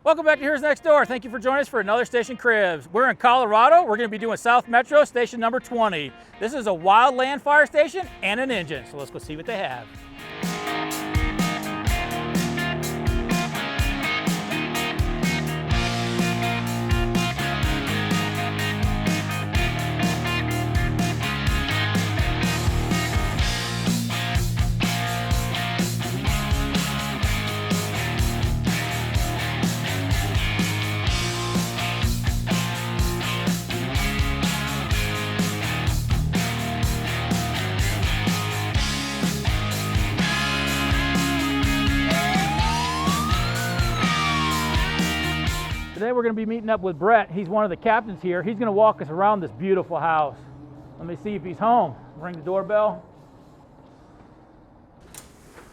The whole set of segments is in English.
Welcome back to Here's Next Door. Thank you for joining us for another Station Cribs. We're in Colorado. We're going to be doing South Metro, station number 20. This is a Wildland fire station and an engine, so let's go see what they have. Today we're going to be meeting up with Brett. He's one of the captains here. He's going to walk us around this beautiful house. Let me see if he's home. Ring the doorbell.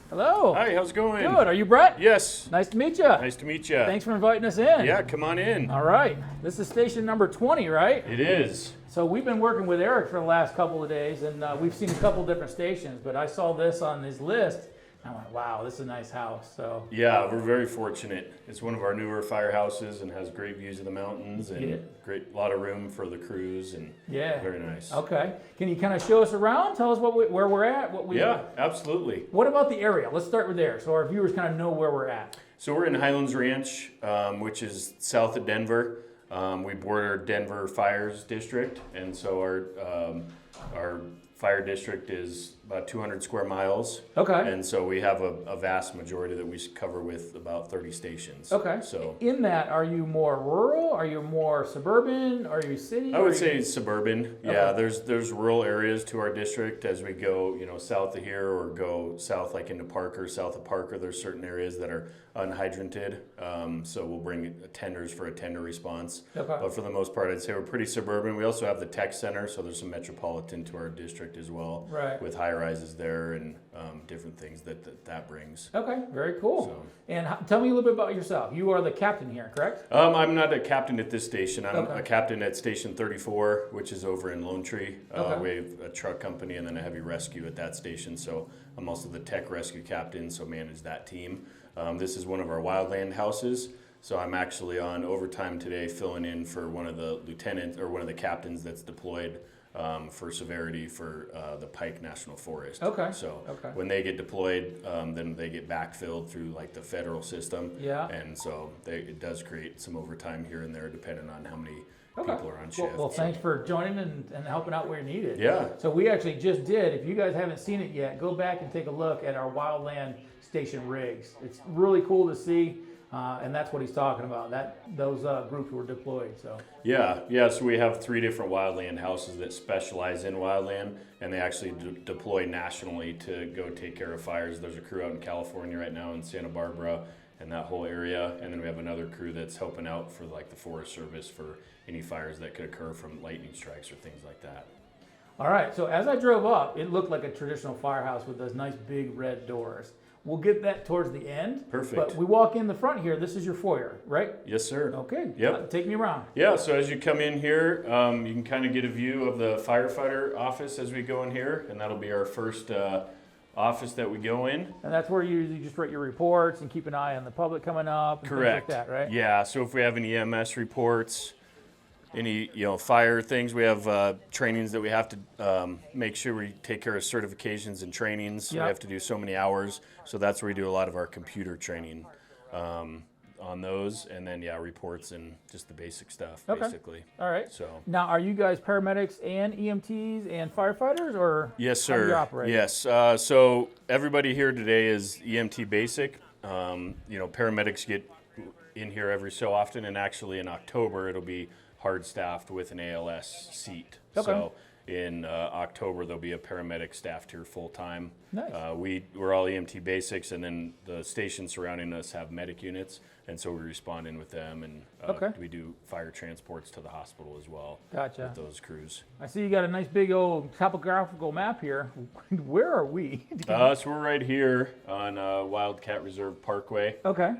Hello. Hi, how's it going? Good. Are you Brett? Yes. Nice to meet you. Nice to meet you. Thanks for inviting us in. Yeah, come on in. All right. This is station number 20, right? It is. So we've been working with Eric for the last couple of days, and we've seen a couple different stations, but I saw this on his list. I went, wow, this is a nice house. So Yeah, we're very fortunate. It's one of our newer firehouses and has great views of the mountains and Yeah. great lot of room for the crews and yeah, very nice. Okay. Can you kind of show us around? Tell us where we're at. Yeah, absolutely. What about the area? Let's start with there, so our viewers kind of know where we're at. So we're in Highlands Ranch, which is south of Denver. We border Denver Fires District, and so our fire district is about 200 square miles. Okay. And so we have a vast majority that we cover with about 30 stations. Okay. So in that, are you more rural? Are you more suburban? Are you city? I would say suburban. Yeah, Okay. there's rural areas to our district as we go, south of here or go south like into Parker, south of Parker. There's certain areas that are unhydranted, so we'll bring tenders for a tender response. Okay. But for the most part, I'd say we're pretty suburban. We also have the tech center, so there's some metropolitan to our district as well, Right. with high rises there and different things that brings. Okay, very cool. So- And tell me a little bit about yourself. You are the captain here, correct? I'm not a captain at this station. I'm Okay. a captain at Station 34, which is over in Lone Tree. Okay. We have a truck company and then a heavy rescue at that station. So I'm also the tech rescue captain, so manage that team. This is one of our Wildland houses. So I'm actually on overtime today filling in for one of the lieutenants or one of the captains that's deployed for severity for the Pike National Forest. Okay. So Okay. when they get deployed, then they get backfilled through like the federal system. Yeah. And so it does create some overtime here and there depending on how many Okay. people are on shift. Well, thanks for joining and helping out where needed. Yeah. So we actually just did. If you guys haven't seen it yet, go back and take a look at our Wildland station rigs. It's really cool to see, and that's what he's talking about. Those groups were deployed. So Yeah. So we have 3 different wildland houses that specialize in wildland, and they actually deploy nationally to go take care of fires. There's a crew out in California right now in Santa Barbara and that whole area, and then we have another crew that's helping out for like the Forest Service for any fires that could occur from lightning strikes or things like that. all right. So as I drove up, it looked like a traditional firehouse with those nice big red doors. We'll get that towards the end. Perfect. But we walk in the front here. This is your foyer, right? Yes, sir. Okay. Yep. Take me around. Yeah, so as you come in here, you can kind of get a view of the firefighter office as we go in here, and that'll be our first office that we go in. And that's where you just write your reports and keep an eye on the public coming up and Correct. things like that, right? Yeah, so if we have any EMS reports, any fire things, we have trainings that we have to make sure we take care of certifications and trainings. Yep. We have to do so many hours, so that's where we do a lot of our computer training on those, and then reports and just the basic stuff, Okay. basically. All right. So. Now, are you guys paramedics and EMTs and firefighters, or Yes, how do you sir. operate? Yes. So everybody here today is EMT basic. Paramedics get in here every so often, and actually in October it'll be hard staffed with an ALS seat. Okay. So in October there'll be a paramedic staffed here full time. Nice. We're all EMT basics, and then the stations surrounding us have medic units, and so we respond in with them, and Okay. we do fire transports to the hospital as well. Gotcha. With those crews. I see you got a nice big old topographical map here. Where are we? So we're right here on Wildcat Reserve Parkway. Okay.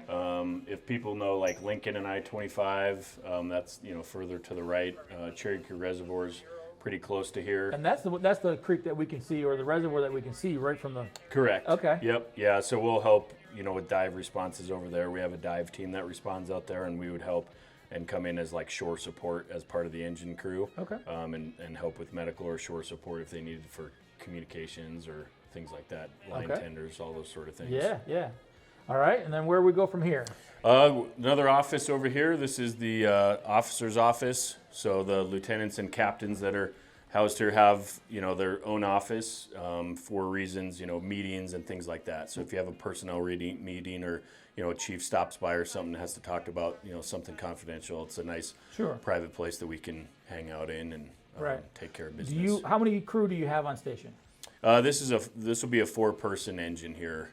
If people know like Lincoln and I-25, that's further to the right. Cherokee Reservoir's pretty close to here. And that's the creek that we can see, or the reservoir that we can see right from the. Correct. Okay. Yep. Yeah. So we'll help with dive responses over there, we have a dive team that responds out there, and we would help and come in as like shore support as part of the engine crew. Okay. And help with medical or shore support if they needed for communications or things like that, line tenders, all those sort of things. Yeah. All right, and then where we go from here? Another office over here. This is the officer's office. So the lieutenants and captains that are housed here have, their own office for reasons, meetings and things like that. So if you have a personnel meeting or, a chief stops by or something that has to talk about, something confidential, it's a nice private place that we can hang out in and take care of business. How many crew do you have on station? This will be a 4-person engine here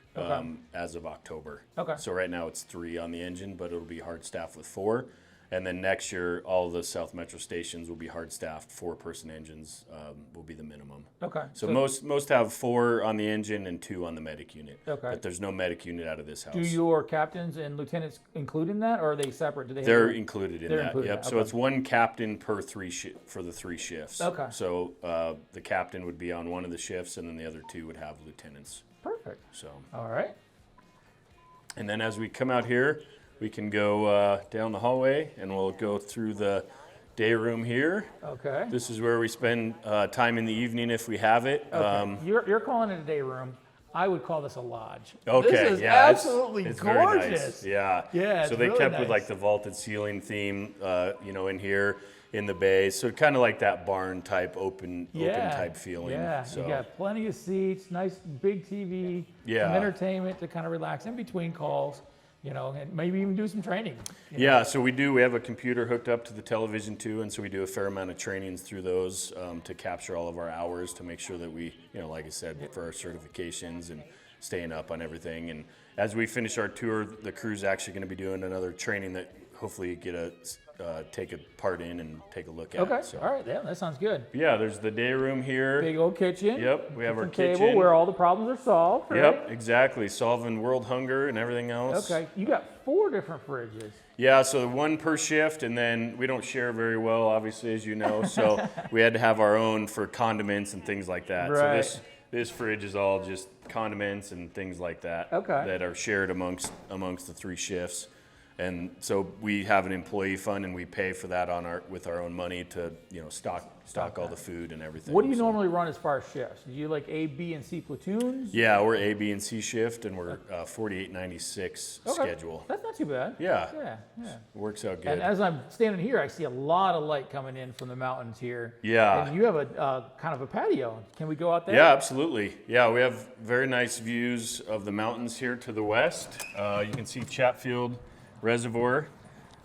as of October. Okay. So right now it's 3 on the engine, but it'll be hard staffed with 4. And then next year, all the South Metro stations will be hard staffed. 4-person engines will be the minimum. Okay. So most have 4 on the engine and 2 on the medic unit. Okay. But there's no medic unit out of this house. Do your captains and lieutenants include in that, or are they separate? They're included in that. Yep. Okay. So it's 1 captain per 3 for the 3 shifts. Okay. So the captain would be on one of the shifts, and then the other 2 would have lieutenants. Perfect. So. All right. And then as we come out here, we can go down the hallway, and we'll go through the day room here. Okay. This is where we spend time in the evening if we have it. Okay. You're calling it a day room. I would call this a lodge. Okay. This is yeah, absolutely it's gorgeous. Very nice. Yeah. Yeah. So they really kept nice. with like the vaulted ceiling theme, in here in the bay. So kind of like that barn type, open type feeling. Yeah. So. You got plenty of seats, nice big TV, Yeah. some entertainment to kind of relax in between calls. And maybe even do some training. Yeah, so we do. We have a computer hooked up to the television too, and so we do a fair amount of trainings through those to capture all of our hours to make sure that we, like I said, for our certifications and staying up on everything. And as we finish our tour, the crew's actually going to be doing another training that hopefully you get a take a part in and take a look at. Okay, So. all right, yeah, that sounds good. Yeah, there's the day room here. Big old kitchen. Yep, we have our table kitchen. where all the problems are solved. Right? Yep, exactly. Solving world hunger and everything else. Okay, you got 4 different fridges. Yeah, so 1 per shift, and then we don't share very well, obviously, as you know. So we had to have our own for condiments and things like that. Right. So this fridge is all just condiments and things like that that are shared amongst the 3 shifts. And so we have an employee fund, and we pay for that with our own money to stock all the food and everything. What do you normally run as far as shifts? Do you like A, B, and C platoons? Yeah, we're A, B, and C shift, and we're 4896 schedule. That's not too bad. Yeah. Yeah. Works out good. And as I'm standing here, I see a lot of light coming in from the mountains here. Yeah. And you have a kind of a patio. Can we go out there? Yeah, absolutely. Yeah, we have very nice views of the mountains here to the west. You can see Chatfield Reservoir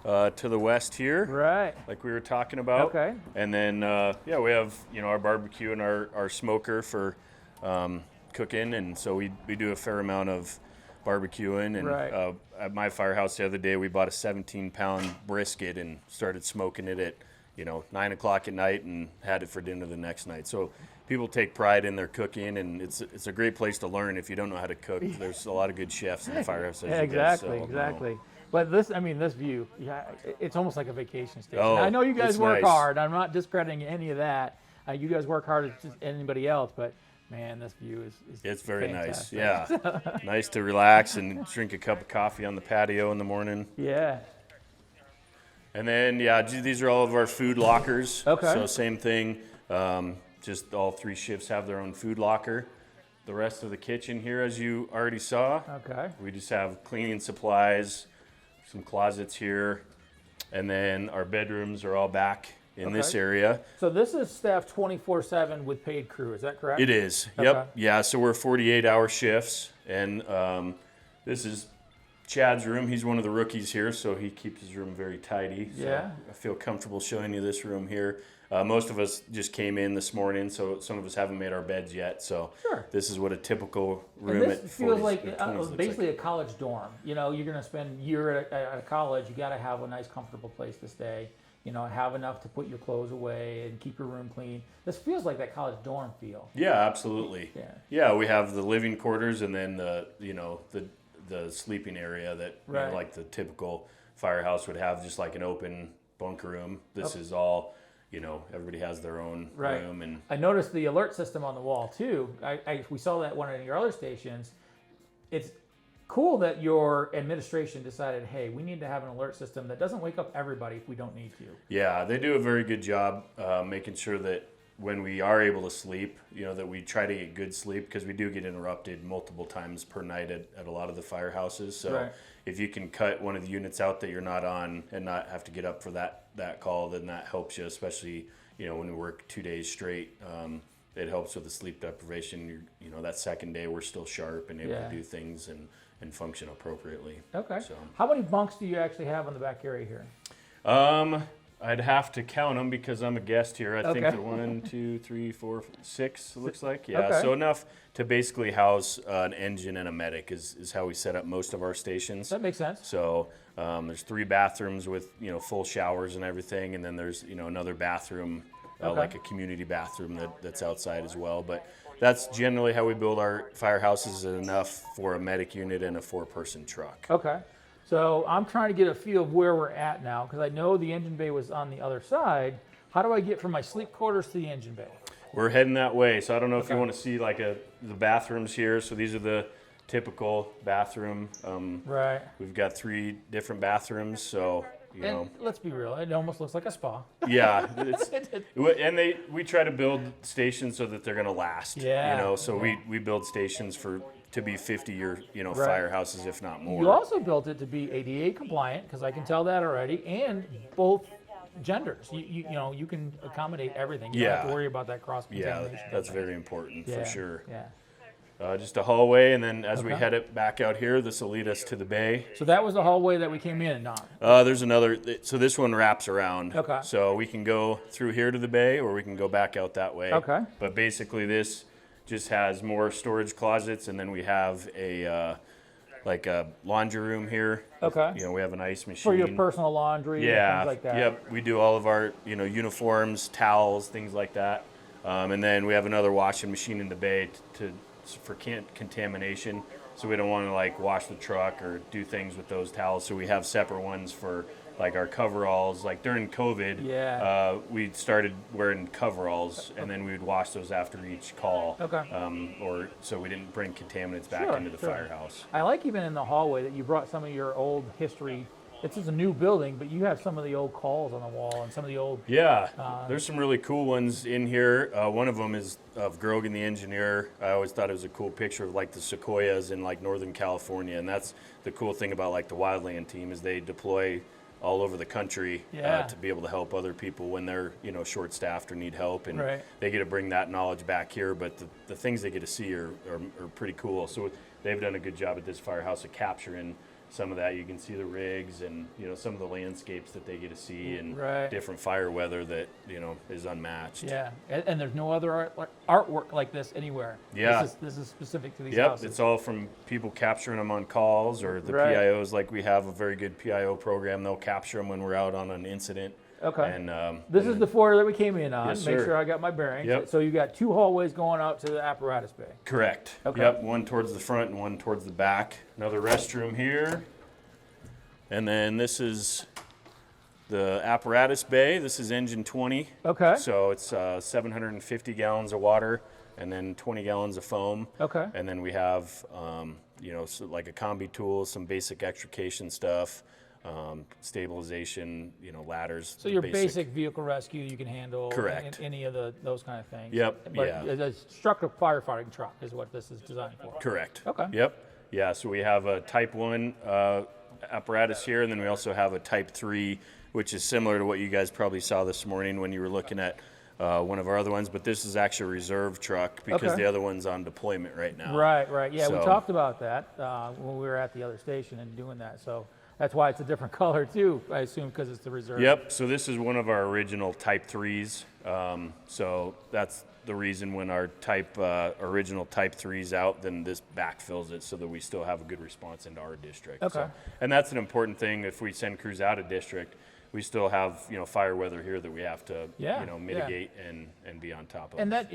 to the west here, Right. like we were talking about. Okay. And then, we have our barbecue and our smoker for cooking, and so we do a fair amount of barbecuing. And Right. At my firehouse the other day, we bought a 17-pound brisket and started smoking it at 9 o'clock at night and had it for dinner the next night. So people take pride in their cooking, and it's a great place to learn if you don't know how to cook. There's a lot of good chefs in the firehouse. Yeah, exactly. But this view, it's almost like a vacation station. I know you guys work hard. I'm not discrediting any of that. You guys work hard as just anybody else, but man, this view is it's very fantastic. nice. Yeah, nice to relax and drink a cup of coffee on the patio in the morning. Yeah. And then these are all of our food lockers. Okay. So same thing. Just all 3 shifts have their own food locker. The rest of the kitchen here, as you already saw. Okay. We just have cleaning supplies, some closets here, and then our bedrooms are all back in this area. So this is staffed 24/7 with paid crew. Is that correct? It is. Okay. Yep. Yeah. So we're 48-hour shifts, and this is Chad's room. He's one of the rookies here, so he keeps his room very tidy. So Yeah. I feel comfortable showing you this room here. Most of us just came in this morning, so some of us haven't made our beds yet. So this is what a typical room and this at 40s feels like or 20s looks basically like. a college dorm. You're going to spend a year at a college. You got to have a nice, comfortable place to stay. Have enough to put your clothes away and keep your room clean. This feels like that college dorm feel. Yeah, absolutely. Yeah, we have the living quarters and then the sleeping area that like the typical firehouse would have, just like an open bunker room. This is all. Everybody has their own room. And I noticed the alert system on the wall too. We saw that one at your other stations. It's cool that your administration decided, hey, we need to have an alert system that doesn't wake up everybody if we don't need to. Yeah, they do a very good job making sure that when we are able to sleep, that we try to get good sleep, because we do get interrupted multiple times per night at a lot of the firehouses. So Right. if you can cut one of the units out that you're not on and not have to get up for that call, then that helps you, especially when we work 2 days straight. It helps with the sleep deprivation. That second day we're still sharp and able to do things and function appropriately. Okay. So. How many bunks do you actually have on the back area here? I'd have to count them because I'm a guest here. I think Okay. they're 1, 2, 3, 4, 6. It looks like, yeah. Okay. So enough to basically house an engine and a medic is how we set up most of our stations. That makes sense. So there's 3 bathrooms with full showers and everything, and then there's another bathroom, like a community bathroom that's outside as well. But that's generally how we build our firehouses, enough for a medic unit and a 4-person truck. Okay. So I'm trying to get a feel of where we're at now, because I know the engine bay was on the other side. How do I get from my sleep quarters to the engine bay? We're heading that way. So I don't know if you want to see like the bathrooms here. So these are the typical bathroom. Right. We've got 3 different bathrooms. So And let's be real, it almost looks like a spa. yeah, and we try to build stations so that they're going to last. Yeah. So we build stations to be 50-year firehouses, if not more. You also built it to be ADA compliant, because I can tell that already, and both genders. You can accommodate everything. You don't have to worry about that cross contamination. Yeah, that's very important for sure. Yeah. Just a hallway, and then as we head it back out here, this will lead us to the bay. So that was the hallway that we came in on. There's another, so this one wraps around. Okay. So we can go through here to the bay, or we can go back out that way. Okay. But basically this just has more storage closets, and then we have a laundry room here. Okay. We have an ice machine. For your personal laundry and things like that. Yep. We do all of our, uniforms, towels, things like that. And then we have another washing machine in the bay for contamination. So we don't want to wash the truck or do things with those towels. So we have separate ones for our coveralls. Like during COVID, we started wearing coveralls, and then we would wash those after each call. Okay. Or so we didn't bring contaminants back into the firehouse. I like even in the hallway that you brought some of your old history. This is a new building, but you have some of the old calls on the wall and some of the old. Yeah, there's some really cool ones in here. One of them is of Grogan the engineer. I always thought it was a cool picture of the sequoias in Northern California, and that's the cool thing about the Wildland team is they deploy all over the country to be able to help other people when they're short-staffed or need help, and they get to bring that knowledge back here. But the things they get to see are pretty cool. So they've done a good job at this firehouse of capturing some of that. You can see the rigs and some of the landscapes that they get to see, and different fire weather that is unmatched. Yeah, and there's no other artwork like this anywhere. Yeah, this is specific to these houses. It's all from people capturing them on calls, or the PIOs. We have a very good PIO program. They'll capture them when we're out on an incident. Okay. And this is the foyer that we came in on. Yes, Make sir. sure I got my bearings. Yep. So you got 2 hallways going out to the apparatus bay. Correct. Okay. Yep, one towards the front and one towards the back. Another restroom here. And then this is the apparatus bay. This is engine 20. Okay. So it's 750 gallons of water and then 20 gallons of foam. Okay. And then we have, so a combi tool, some basic extrication stuff, stabilization, ladders. So your basic vehicle rescue you can handle. Correct. Any of those kind of things. Yep. But a structural firefighting truck is what this is designed for. Correct. Okay. Yep. Yeah. So we have a Type 1 apparatus here, and then we also have a Type 3, which is similar to what you guys probably saw this morning when you were looking at one of our other ones. But this is actually a reserve truck because the other one's on deployment right now. Right. Yeah, So, we talked about that when we were at the other station and doing that. So that's why it's a different color too, I assume, because it's the reserve. Yep. So this is one of our original Type 3s. So that's the reason when our original Type 3's out, then this backfills it so that we still have a good response into our district. Okay. So, and that's an important thing. If we send crews out of district, we still have fire weather here that we have to mitigate and be on top of. And that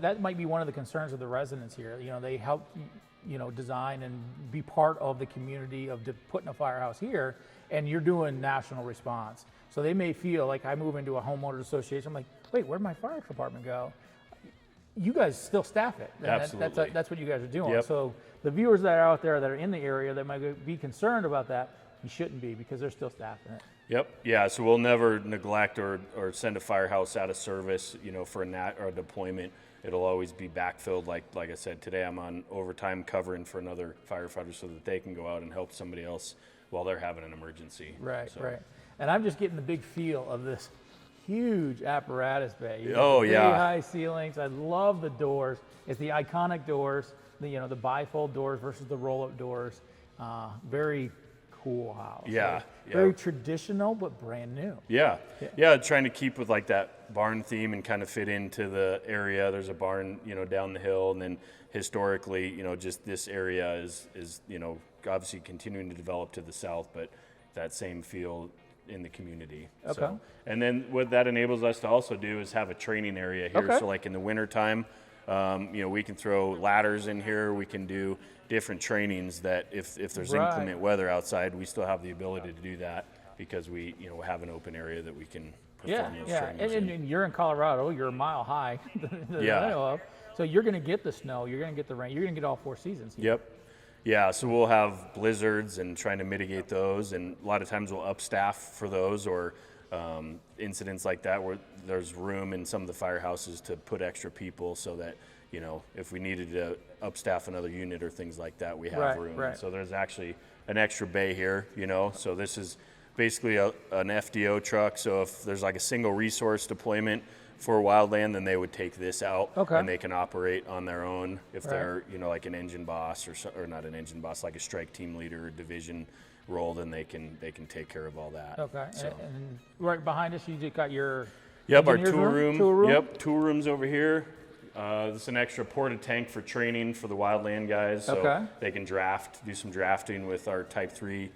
that might be one of the concerns of the residents here. They help design and be part of the community of putting a firehouse here, and you're doing national response. So they may feel like I move into a homeowners association. I'm like, wait, where'd my fire department go? you guys still staff it. And Absolutely. That's what you guys are doing. Yep. So the viewers that are out there that are in the area that might be concerned about that, you shouldn't be, because they're still staffing it. Yep. Yeah. So we'll never neglect or send a firehouse out of service, for or a deployment. It'll always be backfilled. Like I said, today I'm on overtime covering for another firefighter so that they can go out and help somebody else while they're having an emergency. Right, So. right. And I'm just getting the big feel of this huge apparatus bay. Oh, yeah. Really high ceilings. I love the doors. It's the iconic doors, the bifold doors versus the roll-up doors. Very cool house. Yeah, Like, yeah. Very traditional, but brand new. Yeah. Yeah, trying to keep with like that barn theme and kind of fit into the area. There's a barn, down the hill, and then historically, just this area is obviously continuing to develop to the south, but that same feel in the community. Okay. So, and then what that enables us to also do is have a training area here. Okay. So like in the wintertime, we can throw ladders in here. We can do different trainings that if there's Right. inclement weather outside, we still have the ability to do that because we have an open area that we can perform those trainings in. And you're in Colorado. You're a mile high that Yeah. I know of. So you're going to get the snow. You're going to get the rain. You're going to get all 4 seasons here. Yep. Yeah, so we'll have blizzards and trying to mitigate those, and a lot of times we'll upstaff for those or incidents like that where there's room in some of the firehouses to put extra people so that, if we needed to upstaff another unit or things like that, we have room. Right. So there's actually an extra bay here, so this is basically an FDO truck. So if there's like a single resource deployment for Wildland, then they would take this out and they can operate on their own. If they're, like an engine boss or not an engine boss, like a strike team leader or division role, then they can take care of all that. Okay. So. And right behind us, you just got your Our engineer's tool room. Tool room. Yep, tool room's over here. This is an extra porta tank for training for the Wildland guys, so they can do some drafting with our Type 3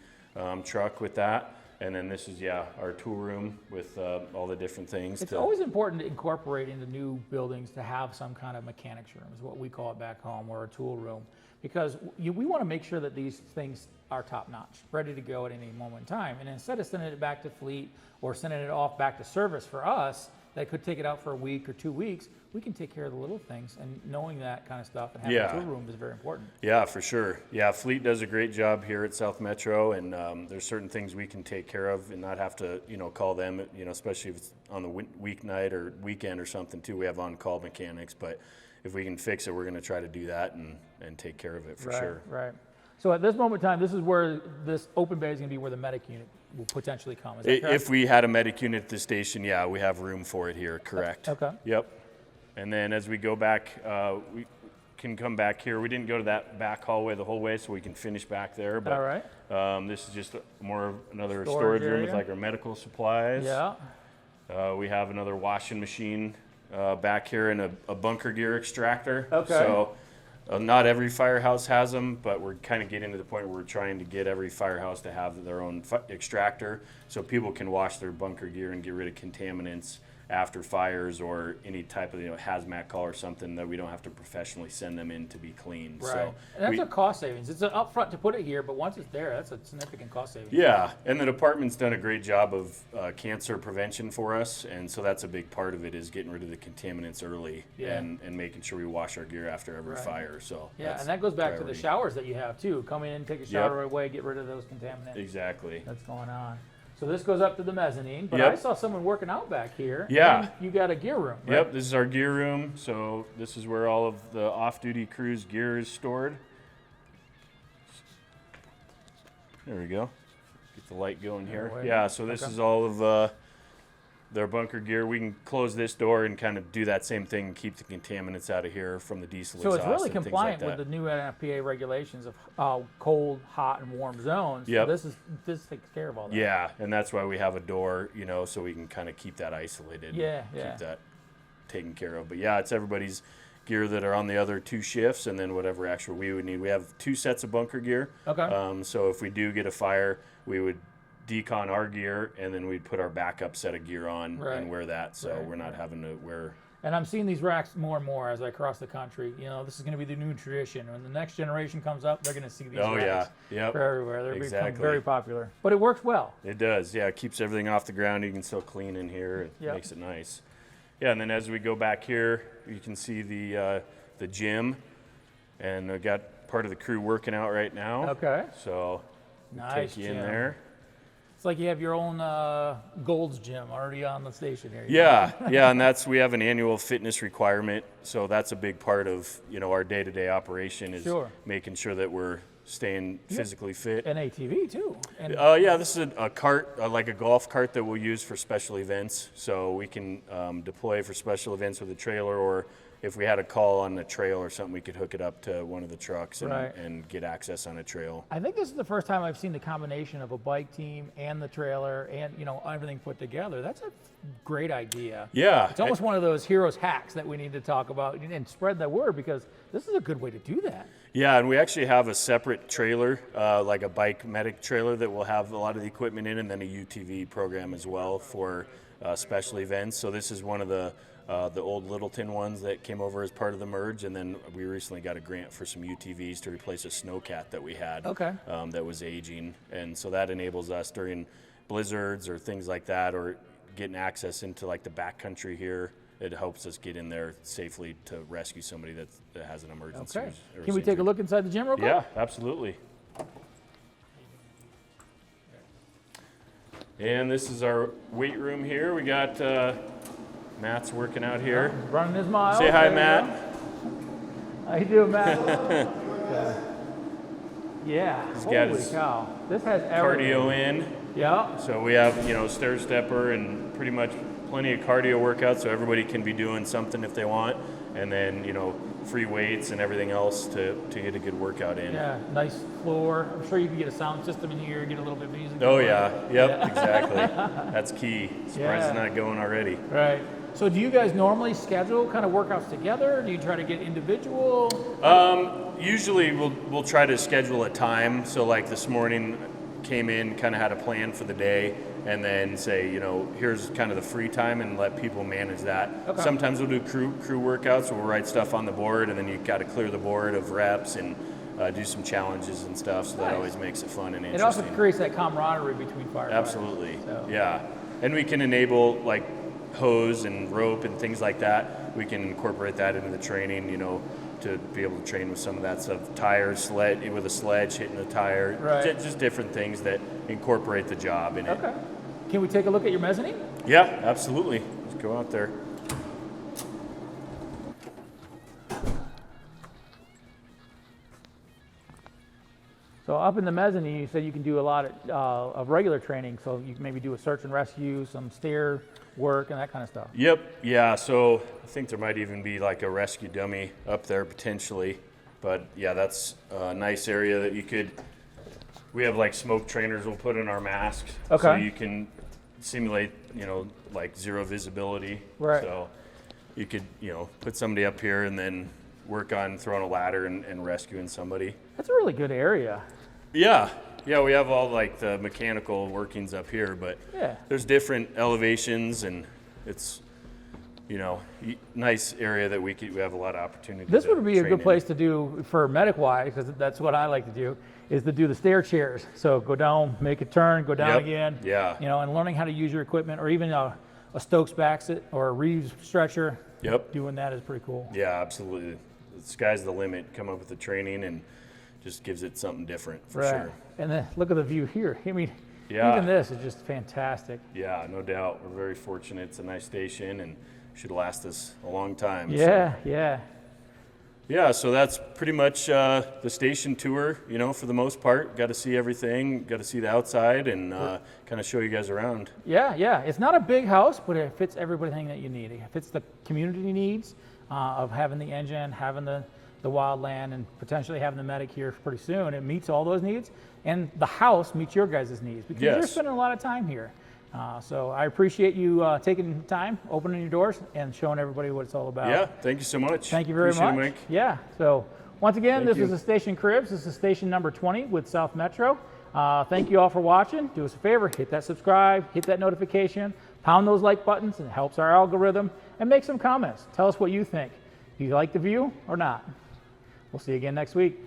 truck with that. And then this is, our tool room with all the different things. It's always important to incorporate into new buildings to have some kind of mechanics room, is what we call it back home, or a tool room. Because we want to make sure that these things are top notch, ready to go at any moment in time. And instead of sending it back to fleet or sending it off back to service for us, that could take it out for a week or 2 weeks, we can take care of the little things. And knowing that kind of stuff and having a tool room is very important. Yeah, for sure. Yeah, Fleet does a great job here at South Metro, and there's certain things we can take care of and not have to, call them, especially if it's on the weeknight or weekend or something too. We have on-call mechanics, but if we can fix it, we're going to try to do that and take care of it for sure. Right. So at this moment in time, this is where this open bay is going to be where the medic unit will potentially come. Is that correct? If we had a medic unit at the station, we have room for it here, correct. Okay. Yep. And then as we go back, we can come back here. We didn't go to that back hallway the whole way, so we can finish back there. But all right. This is just more of another storage room with like our medical supplies. Yeah. We have another washing machine back here and a bunker gear extractor. Okay. So not every firehouse has them, but we're kind of getting to the point where we're trying to get every firehouse to have their own extractor so people can wash their bunker gear and get rid of contaminants after fires or any type of hazmat call or something that we don't have to professionally send them in to be cleaned. Right. So and that's a cost savings. It's an upfront to put it here, but once it's there, that's a significant cost savings. Yeah, and the department's done a great job of cancer prevention for us, and so that's a big part of it is getting rid of the contaminants early and making sure we wash our gear after every fire. So yeah, and that goes back to the showers that you have too. Come in, take a shower right away, get rid of those contaminants. Exactly. That's going on. So this goes up to the mezzanine, but I saw someone working out back here. Yeah. You got a gear room, right? Yep, this is our gear room. So this is where all of the off-duty crew's gear is stored. There we go. Get the light going here. Yeah, so this is all of their bunker gear. We can close this door and kind of do that same thing and keep the contaminants out of here from the diesel exhaust. So it's really and compliant things like with the new NFPA regulations of cold, hot, and warm zones. Yep. So this takes care of all that. Yeah, and that's why we have a door, so we can kind of keep that isolated. Yeah. Keep that taken care of. But yeah, it's everybody's gear that are on the other 2 shifts, and then whatever extra we would need. We have 2 sets of bunker gear. Okay. So if we do get a fire, we would decon our gear, and then we'd put our backup set of gear on and wear that, so we're not having to wear. And I'm seeing these racks more and more as I cross the country. This is going to be the new tradition. When the next generation comes up, they're going to see these racks for everywhere. They're becoming very popular. But it works well. It does, yeah. It keeps everything off the ground. You can still clean in here. It makes it nice. Yeah, and then as we go back here, you can see the gym, and we got part of the crew working out right now. Okay. So Nice take you in gym. there. It's like you have your own Gold's Gym already on the station here. Yeah, yeah, and we have an annual fitness requirement, so that's a big part of, you know, our day-to-day operation is making sure that we're staying physically fit. And ATV too. And yeah, this is a cart, like a golf cart that we'll use for special events. So we can deploy for special events with a trailer, or if we had a call on the trail or something, we could hook it up to one of the trucks and get access on a trail. I think this is the first time I've seen the combination of a bike team and the trailer and, you know, everything put together. That's a great idea. Yeah. It's almost one of those heroes hacks that we need to talk about and spread the word, because this is a good way to do that. Yeah, and we actually have a separate trailer, like a bike medic trailer that will have a lot of the equipment in, and then a UTV program as well for special events. So this is one of the old Littleton ones that came over as part of the merge, and then we recently got a grant for some UTVs to replace a snowcat that we had that was aging, and so that enables us during blizzards or things like that, or getting access into like the backcountry here. It helps us get in there safely to rescue somebody that has an emergency. Okay. Can we take a look inside the gym real quick? Yeah, absolutely. And this is our weight room here. We got Matt's working out here. Running his miles. Say hi, Matt. How you doing, Matt? Yeah. He's got Holy his cow. This has everything. cardio in. Yeah. So we have, you know, stair stepper and pretty much plenty of cardio workouts, so everybody can be doing something if they want, and then, you know, free weights and everything else to get a good workout in. Yeah, nice floor. I'm sure you can get a sound system in here, get a little bit of music. Oh yeah, yep, exactly. That's key. Surprised it's not going already. Right. So do you guys normally schedule kind of workouts together? Do you try to get individual? Usually we'll try to schedule a time. So like this morning, came in, kind of had a plan for the day, and then say, you know, here's kind of the free time, and let people manage that. Okay. Sometimes we'll do crew workouts where we'll write stuff on the board, and then you've got to clear the board of reps and do some challenges and stuff, so that always makes it fun and interesting. It also creates that camaraderie between firefighters. Absolutely, yeah. And we can enable like hose and rope and things like that. We can incorporate that into the training, you know, to be able to train with some of that stuff. Tires, with a sledge hitting the tire, just different things that incorporate the job in it. Okay. Can we take a look at your mezzanine? Yeah, absolutely. Let's go out there. So up in the mezzanine, you said you can do a lot of regular training. So you can maybe do a search and rescue, some stair work, and that kind of stuff. Yep. Yeah. So I think there might even be like a rescue dummy up there potentially. But yeah, that's a nice area that you could. We have like smoke trainers we'll put in our masks, so you can simulate, you know, like zero visibility. Right. So you could, you know, put somebody up here and then work on throwing a ladder and rescuing somebody. That's a really good area. Yeah. Yeah, we have all like the mechanical workings up here, but there's different elevations, and it's, you know, nice area that we have a lot of opportunity. This would be a good place to do for medic wise, because that's what I like to do, is to do the stair chairs. So go down, make a turn, go down again. Yeah. You know, and learning how to use your equipment, or even a Stokes Baxit or a Reeves stretcher. Yep. Doing that is pretty cool. Yeah, absolutely. The sky's the limit. Come up with the training and just gives it something different for sure. And then look at the view here. I mean, even this is just fantastic. Yeah, no doubt. We're very fortunate. It's a nice station and should last us a long time. Yeah, so. Yeah, so that's pretty much the station tour, you know, for the most part. Got to see everything, got to see the outside, and kind of show you guys around. Yeah. It's not a big house, but it fits everything that you need. It fits the community needs of having the engine, having the Wildland, and potentially having the medic here pretty soon. It meets all those needs, and the house meets your guys' needs, because you're spending a lot of time here. So I appreciate you taking time, opening your doors, and showing everybody what it's all about. Yeah, thank you so much. Thank you very much. It, Mike. Yeah, so once again, this is the Station Cribs. This is station number 20 with South Metro. Thank you all for watching. Do us a favor, hit that subscribe, hit that notification, pound those like buttons. It helps our algorithm, and make some comments. Tell us what you think. Do you like the view or not? We'll see you again next week.